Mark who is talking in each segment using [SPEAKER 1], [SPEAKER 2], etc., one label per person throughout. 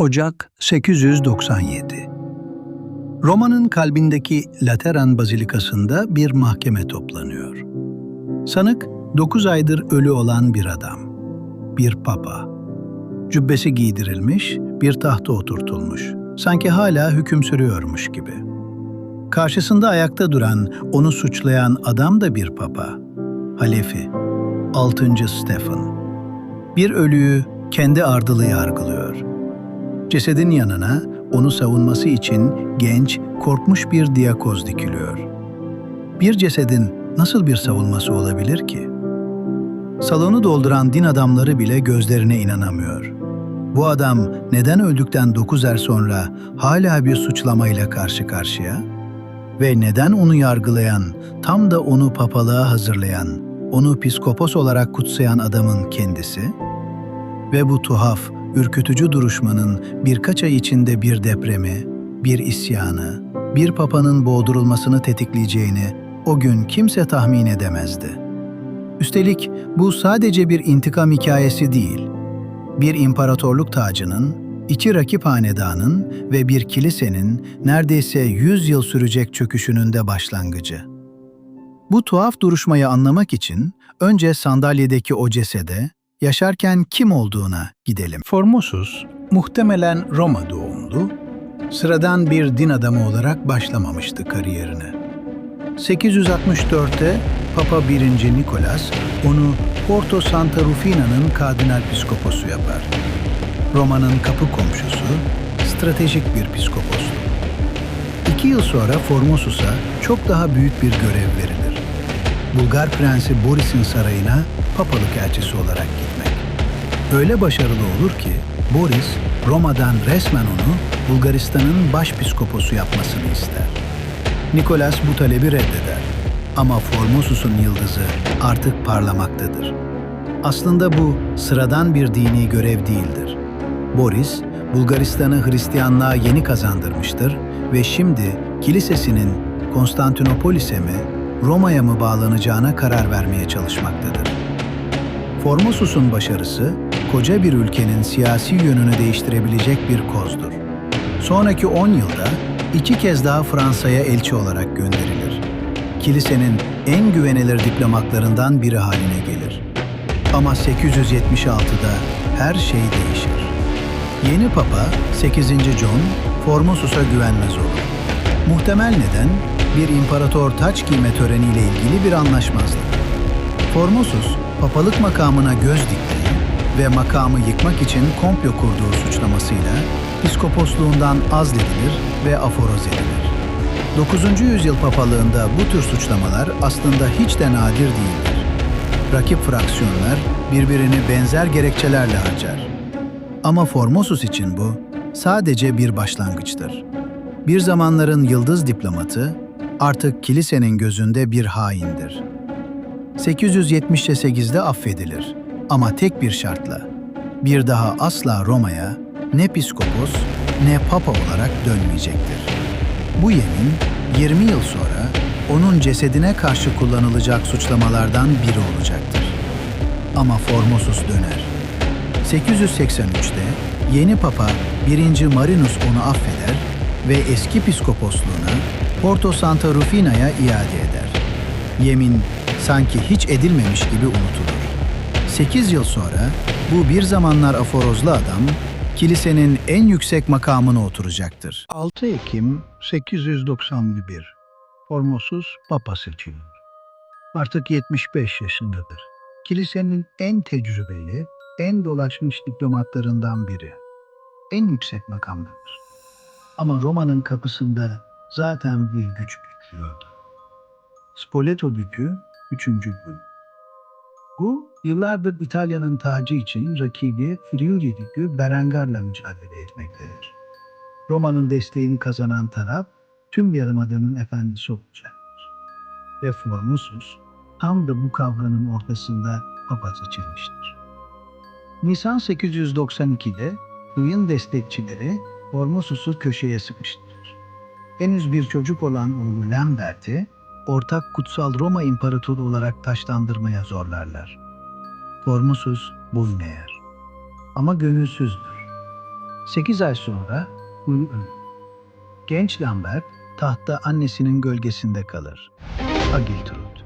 [SPEAKER 1] Ocak 897. Roma'nın kalbindeki Lateran Bazilikası'nda bir mahkeme toplanıyor. Sanık 9 aydır ölü olan bir adam, bir papa. Cübbesi giydirilmiş, bir tahta oturtulmuş. Sanki hala hüküm sürüyormuş gibi. Karşısında ayakta duran, onu suçlayan adam da bir papa. Halefi, 6. Stefan. Bir ölüyü kendi ardılı yargılıyor. Cesedin yanına onu savunması için genç, korkmuş bir diyakoz dikiliyor. Bir cesedin nasıl bir savunması olabilir ki? Salonu dolduran din adamları bile gözlerine inanamıyor. Bu adam neden öldükten 9 ay sonra hala bir suçlamayla karşı karşıya? Ve neden onu yargılayan, tam da onu papalığa hazırlayan, onu piskopos olarak kutsayan adamın kendisi? Ve bu tuhaf, ürkütücü duruşmanın birkaç ay içinde bir depremi, bir isyanı, bir papanın boğdurulmasını tetikleyeceğini o gün kimse tahmin edemezdi. Üstelik bu sadece bir intikam hikayesi değil, bir imparatorluk tacının, iki rakip hanedanın ve bir kilisenin neredeyse 100 yıl sürecek çöküşünün de başlangıcı. Bu tuhaf duruşmayı anlamak için önce sandalyedeki o cesede, yaşarken kim olduğuna gidelim. Formosus, muhtemelen Roma doğumlu, sıradan bir din adamı olarak başlamamıştı kariyerine. 864'te Papa 1. Nikolas onu Porto Santa Rufina'nın kardinal piskoposu yapar. Roma'nın kapı komşusu, stratejik bir piskopostu. 2 yıl sonra Formosus'a çok daha büyük bir görev verilir. Bulgar Prensi Boris'in sarayına papalık elçisi olarak gitmek. Öyle başarılı olur ki Boris, Roma'dan resmen onu Bulgaristan'ın başpiskoposu yapmasını ister. Nikolas bu talebi reddeder. Ama Formosus'un yıldızı artık parlamaktadır. Aslında bu sıradan bir dini görev değildir. Boris, Bulgaristan'ı Hristiyanlığa yeni kazandırmıştır ve şimdi kilisesinin Konstantinopolis'e mi, Roma'ya mı bağlanacağına karar vermeye çalışmaktadır. Formosus'un başarısı, koca bir ülkenin siyasi yönünü değiştirebilecek bir kozdur. Sonraki 10 yılda 2 kez daha Fransa'ya elçi olarak gönderilir. Kilisenin en güvenilir diplomatlarından biri haline gelir. Ama 876'da her şey değişir. Yeni Papa 8. John, Formosus'a güvenmez olur. Muhtemel neden, bir imparator taç giyme töreniyle ilgili bir anlaşmazlık. Formosus, papalık makamına göz diktiği ve makamı yıkmak için komplo kurduğu suçlamasıyla piskoposluğundan azledilir ve aforoz edilir. 9. yüzyıl papalığında bu tür suçlamalar aslında hiç de nadir değildir. Rakip fraksiyonlar birbirini benzer gerekçelerle harcar. Ama Formosus için bu sadece bir başlangıçtır. Bir zamanların yıldız diplomatı artık kilisenin gözünde bir haindir. 878'de affedilir ama tek bir şartla, bir daha asla Roma'ya ne piskopos ne papa olarak dönmeyecektir. Bu yemin 20 yıl sonra onun cesedine karşı kullanılacak suçlamalardan biri olacaktır. Ama Formosus döner. 883'te yeni papa 1. Marinus onu affeder ve eski piskoposluğuna Porto Santa Rufina'ya iade eder. Yemin sanki hiç edilmemiş gibi unutulur. 8 yıl sonra bu bir zamanlar aforozlu adam kilisenin en yüksek makamına oturacaktır. 6 Ekim 891. Formosus Papa seçilir. Artık 75 yaşındadır. Kilisenin en tecrübeli, en dolaşmış diplomatlarından biri. En yüksek makamdadır. Ama Roma'nın kapısında zaten bir güç bekliyordu. Spoleto Dükü 3. gün. Bu, yıllardır İtalya'nın tacı için rakibi Friuli Dükü Berengar'la mücadele etmektedir. Roma'nın desteğini kazanan taraf, tüm Yarımada'nın efendisi olacaktır. Ve Formosus, tam da bu kavganın ortasında papa seçilmiştir. Nisan 892'de Louis'in destekçileri Formosus'u köşeye sıkıştırır. Henüz bir çocuk olan oğlu Lambert'i ortak kutsal Roma İmparatoru olarak taçlandırmaya zorlarlar. Formosus boyun eğer. Ama gönülsüzdür. 8 ay sonra genç Lambert tahtta annesinin gölgesinde kalır. Agiltrud.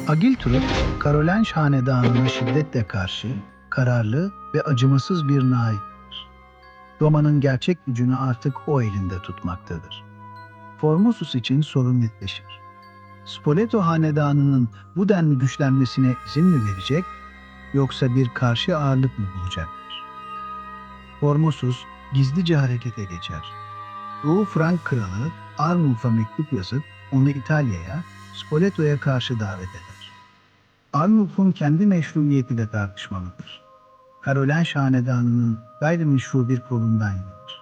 [SPEAKER 1] Agiltrud, Karolinj hanedanına şiddetle karşı kararlı ve acımasız bir naiptir. Roma'nın gerçek gücünü artık o elinde tutmaktadır. Formosus için sorun netleşir. Spoleto hanedanının bu denli güçlenmesine izin mi verecek, yoksa bir karşı ağırlık mı bulacaktır? Formosus gizlice harekete geçer. Doğu Frank kralı Arnulf'a mektup yazıp onu İtalya'ya, Spoleto'ya karşı davet eder. Arnulf'un kendi meşruiyeti de tartışmalıdır. Karolinj hanedanının gayrimeşru bir kolundan gelir.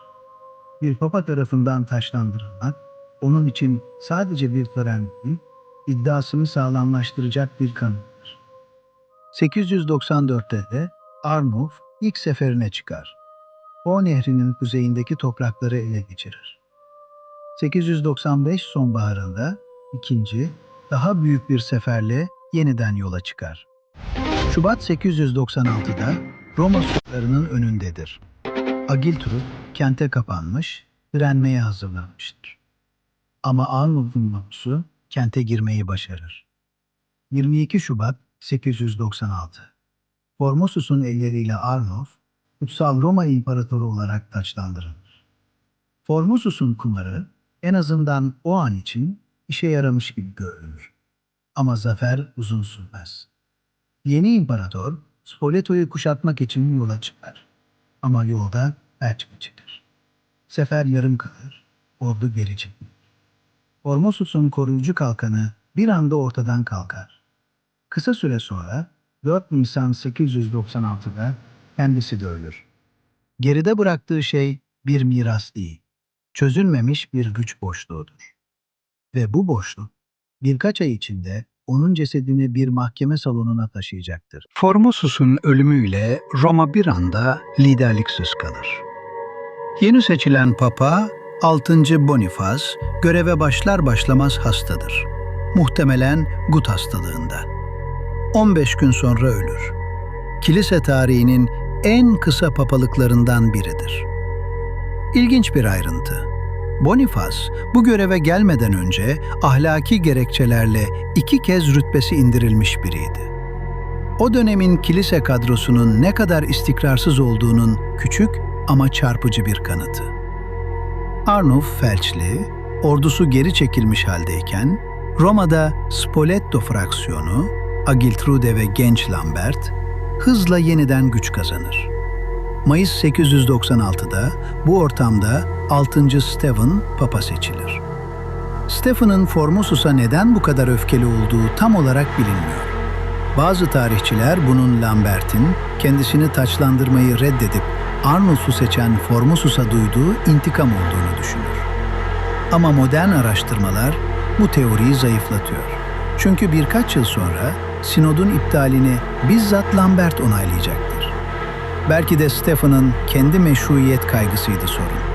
[SPEAKER 1] Bir papa tarafından taçlandırılmak, onun için sadece bir tören değil, iddiasını sağlamlaştıracak bir kanıttır. 894'te de Arnulf ilk seferine çıkar. Po Nehri'nin kuzeyindeki toprakları ele geçirir. 895 sonbaharında ikinci, daha büyük bir seferle yeniden yola çıkar. Şubat 896'da Roma surlarının önündedir. Agiltrud kente kapanmış, direnmeye hazırlanmıştır. Ama Arnulf'un ordusu kente girmeyi başarır. 22 Şubat 896. Formosus'un elleriyle Arnulf, Kutsal Roma İmparatoru olarak taçlandırılır. Formosus'un kumarı en azından o an için işe yaramış gibi görünür. Ama zafer uzun sürmez. Yeni imparator Spoleto'yu kuşatmak için yola çıkar. Ama yolda felç geçirir. Sefer yarım kalır, ordu geri çekilir. Formosus'un koruyucu kalkanı bir anda ortadan kalkar. Kısa süre sonra 4 Nisan 896'da kendisi de ölür. Geride bıraktığı şey bir miras değil, çözülmemiş bir güç boşluğudur. Ve bu boşluk birkaç ay içinde onun cesedini bir mahkeme salonuna taşıyacaktır. Formosus'un ölümüyle Roma bir anda liderliksiz kalır. Yeni seçilen Papa 6. Bonifaz göreve başlar başlamaz hastadır. Muhtemelen gut hastalığından. 15 gün sonra ölür. Kilise tarihinin en kısa papalıklarından biridir. İlginç bir ayrıntı. Bonifaz bu göreve gelmeden önce ahlaki gerekçelerle 2 kez rütbesi indirilmiş biriydi. O dönemin kilise kadrosunun ne kadar istikrarsız olduğunun küçük ama çarpıcı bir kanıtı. Arnulf felçli, ordusu geri çekilmiş haldeyken, Roma'da Spoleto fraksiyonu, Agiltrude ve genç Lambert, hızla yeniden güç kazanır. Mayıs 896'da bu ortamda 6. Stephen Papa seçilir. Stephen'ın Formosus'a neden bu kadar öfkeli olduğu tam olarak bilinmiyor. Bazı tarihçiler bunun Lambert'in kendisini taçlandırmayı reddedip Arnulf'u seçen Formosus'a duyduğu intikam olduğunu düşünür. Ama modern araştırmalar bu teoriyi zayıflatıyor. Çünkü birkaç yıl sonra sinodun iptalini bizzat Lambert onaylayacaktır. Belki de Stephen'ın kendi meşruiyet kaygısıydı sorun.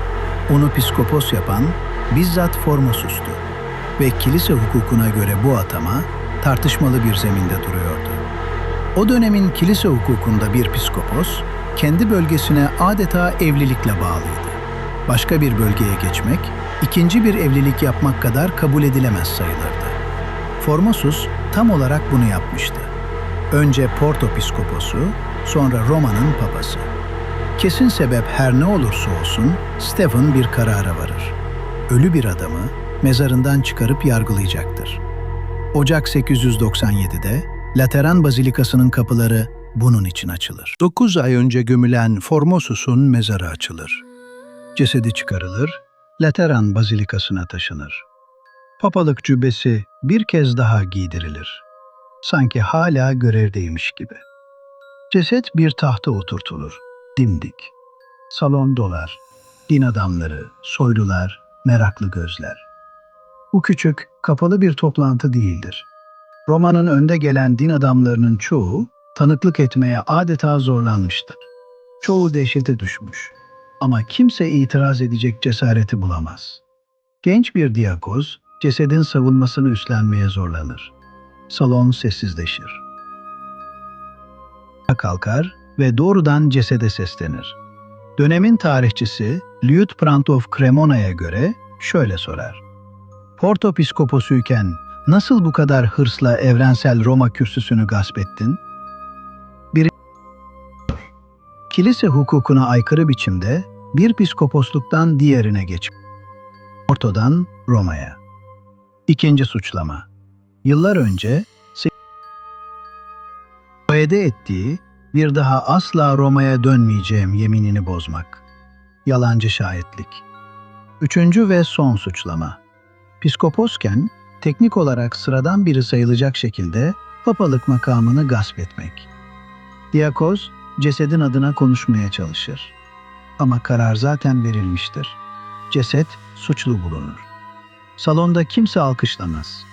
[SPEAKER 1] Onu piskopos yapan bizzat Formosus'tu ve kilise hukukuna göre bu atama tartışmalı bir zeminde duruyordu. O dönemin kilise hukukunda bir piskopos, kendi bölgesine adeta evlilikle bağlıydı. Başka bir bölgeye geçmek, ikinci bir evlilik yapmak kadar kabul edilemez sayılırdı. Formosus tam olarak bunu yapmıştı. Önce Porto piskoposu, sonra Roma'nın papası. Kesin sebep her ne olursa olsun Stephen bir karara varır. Ölü bir adamı mezarından çıkarıp yargılayacaktır. Ocak 897'de Lateran Bazilikası'nın kapıları bunun için açılır. 9 ay önce gömülen Formosus'un mezarı açılır. Cesedi çıkarılır, Lateran Bazilikası'na taşınır. Papalık cübbesi bir kez daha giydirilir. Sanki hala görevdeymiş gibi. Ceset bir tahta oturtulur, dimdik. Salon dolar, din adamları, soylular, meraklı gözler. Bu küçük, kapalı bir toplantı değildir. Roma'nın önde gelen din adamlarının çoğu tanıklık etmeye adeta zorlanmıştır. Çoğu dehşete düşmüş. Ama kimse itiraz edecek cesareti bulamaz. Genç bir diyakoz cesedin savunmasını üstlenmeye zorlanır. Salon sessizleşir. Kalkar ve doğrudan cesede seslenir. Dönemin tarihçisi Liutprand of Cremona'ya göre şöyle sorar. Porto piskoposuyken nasıl bu kadar hırsla evrensel Roma kürsüsünü gasp ettin? Kilise hukukuna aykırı biçimde bir piskoposluktan diğerine geç. Porto'dan Roma'ya. İkinci suçlama. Yıllar önce soyede ettiği bir daha asla Roma'ya dönmeyeceğim yeminini bozmak. Yalancı şahitlik. Üçüncü ve son suçlama. Piskoposken teknik olarak sıradan biri sayılacak şekilde papalık makamını gasp etmek. Diakoz, cesedin adına konuşmaya çalışır. Ama karar zaten verilmiştir. Ceset suçlu bulunur. Salonda kimse alkışlamaz.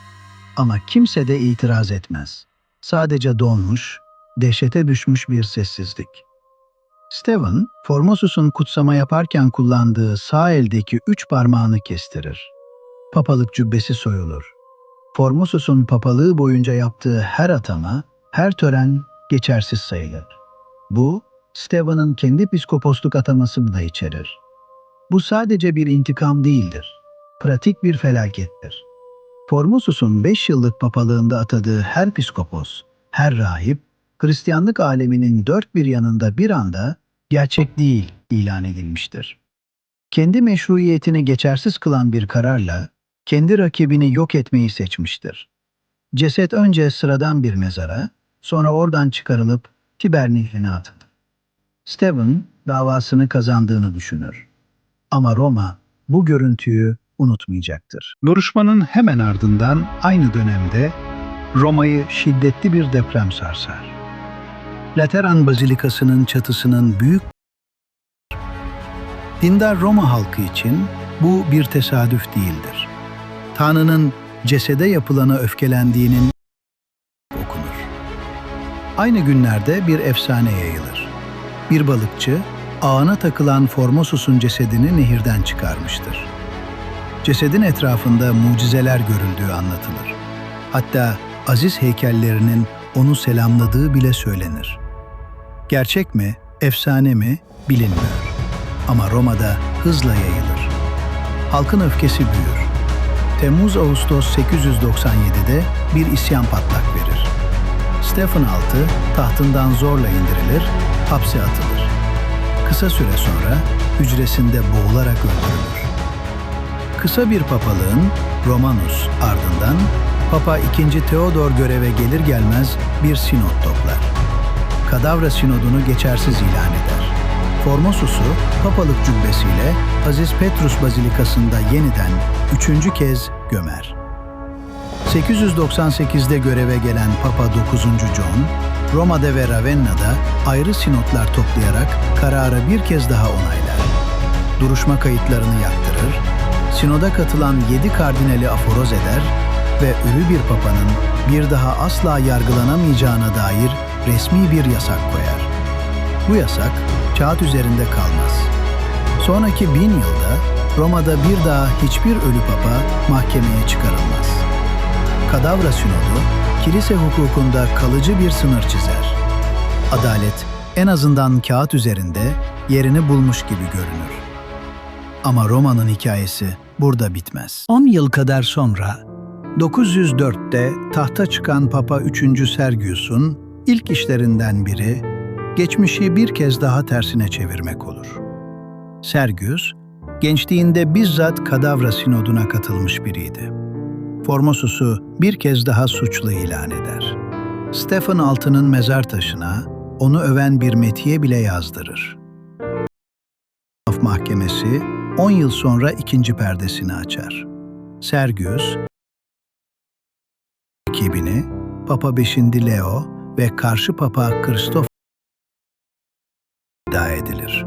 [SPEAKER 1] Ama kimse de itiraz etmez. Sadece donmuş, dehşete düşmüş bir sessizlik. Stephen, Formosus'un kutsama yaparken kullandığı sağ eldeki 3 parmağını kestirir. Papalık cübbesi soyulur. Formosus'un papalığı boyunca yaptığı her atama, her tören geçersiz sayılır. Bu, Stephen'ın kendi piskoposluk atamasını da içerir. Bu sadece bir intikam değildir. Pratik bir felakettir. Formosus'un 5 yıllık papalığında atadığı her piskopos, her rahip, Hristiyanlık aleminin dört bir yanında bir anda gerçek değil ilan edilmiştir. Kendi meşruiyetini geçersiz kılan bir kararla kendi rakibini yok etmeyi seçmiştir. Ceset önce sıradan bir mezara, sonra oradan çıkarılıp Tiber Nehri'ne atıldı. Stephen davasını kazandığını düşünür. Ama Roma bu görüntüyü unutmayacaktır. Duruşmanın hemen ardından aynı dönemde Roma'yı şiddetli bir deprem sarsar. Lateran Bazilikası'nın çatısının büyük dindar Roma halkı için bu bir tesadüf değildir. Tanrı'nın cesede yapılana öfkelendiğinin okunur. Aynı günlerde bir efsane yayılır. Bir balıkçı ağına takılan Formosus'un cesedini nehirden çıkarmıştır. Cesedin etrafında mucizeler görüldüğü anlatılır. Hatta aziz heykellerinin onu selamladığı bile söylenir. Gerçek mi, efsane mi bilinmiyor. Ama Roma'da hızla yayılır. Halkın öfkesi büyür. Temmuz-Ağustos 897'de bir isyan patlak verir. Stephen VI tahtından zorla indirilir, hapse atılır. Kısa süre sonra hücresinde boğularak öldürülür. Kısa bir papalığın Romanus ardından Papa II. Theodor göreve gelir gelmez bir sinod toplar. Kadavra sinodunu geçersiz ilan eder. Formosus'u papalık cübbesiyle Aziz Petrus Bazilikası'nda yeniden 3. kez gömer. 898'de göreve gelen Papa 9. John, Roma'da ve Ravenna'da ayrı sinodlar toplayarak kararı bir kez daha onaylar. Duruşma kayıtlarını yaktırır, sinoda katılan 7 kardinali aforoz eder ve ölü bir papanın bir daha asla yargılanamayacağına dair resmi bir yasak koyar. Bu yasak kağıt üzerinde kalmaz. Sonraki 1000 yılda Roma'da bir daha hiçbir ölü papa mahkemeye çıkarılmaz. Kadavra Sinodu, kilise hukukunda kalıcı bir sınır çizer. Adalet en azından kağıt üzerinde yerini bulmuş gibi görünür. Ama Roma'nın hikayesi burada bitmez. 10 yıl kadar sonra 904'te tahta çıkan Papa 3. Sergius'un ilk işlerinden biri geçmişi bir kez daha tersine çevirmek olur. Sergius, gençliğinde bizzat Kadavra Sinodu'na katılmış biriydi. Formosus'u bir kez daha suçlu ilan eder. Stephen VI'nın mezar taşına onu öven bir metiye bile yazdırır. Mahkemesi 10 yıl sonra ikinci perdesini açar. Sergius, ekibini Papa 5. Leo ve karşı Papa Kristof iddia edilir.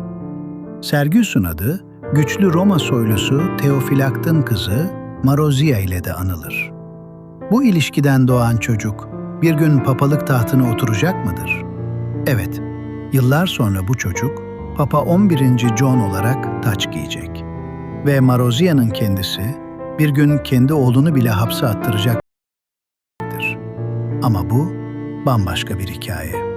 [SPEAKER 1] Sergius'un adı, güçlü Roma soylusu Theophylakt'ın kızı Marozia ile de anılır. Bu ilişkiden doğan çocuk bir gün papalık tahtına oturacak mıdır? Evet, yıllar sonra bu çocuk Papa 11. John olarak taç giyecek. Ve Marozia'nın kendisi bir gün kendi oğlunu bile hapse attıracaktır. Ama bu bambaşka bir hikaye.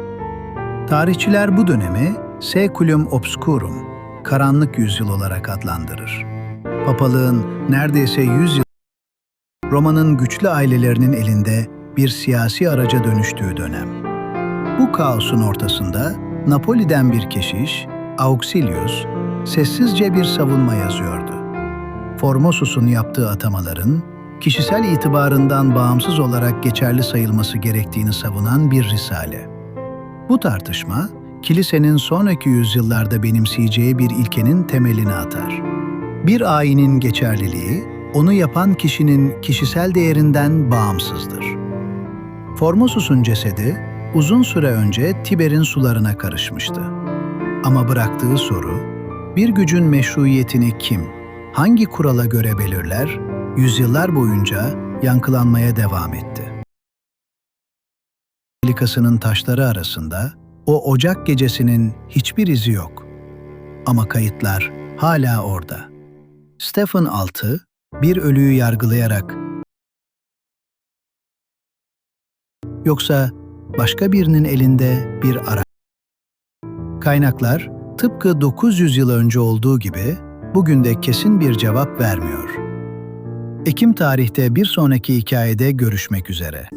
[SPEAKER 1] Tarihçiler bu dönemi Saeculum Obscurum karanlık yüzyıl olarak adlandırır. Papalığın neredeyse 100 yıl Roma'nın güçlü ailelerinin elinde bir siyasi araca dönüştüğü dönem. Bu kaosun ortasında Napoli'den bir keşiş, Auxilius, sessizce bir savunma yazıyordu. Formosus'un yaptığı atamaların, kişisel itibarından bağımsız olarak geçerli sayılması gerektiğini savunan bir risale. Bu tartışma, kilisenin sonraki yüzyıllarda benimseyeceği bir ilkenin temelini atar. Bir ayinin geçerliliği, onu yapan kişinin kişisel değerinden bağımsızdır. Formosus'un cesedi, uzun süre önce Tiber'in sularına karışmıştı. Ama bıraktığı soru, bir gücün meşruiyetini kim, hangi kurala göre belirler, yüzyıllar boyunca yankılanmaya devam etti. Bazilikasının taşları arasında o Ocak gecesinin hiçbir izi yok. Ama kayıtlar hala orada. Stephen VI, bir ölüyü yargılayarak, yoksa başka birinin elinde bir araç. Kaynaklar, tıpkı 900 yıl önce olduğu gibi, bugün de kesin bir cevap vermiyor. Ekim tarihte bir sonraki hikayede görüşmek üzere.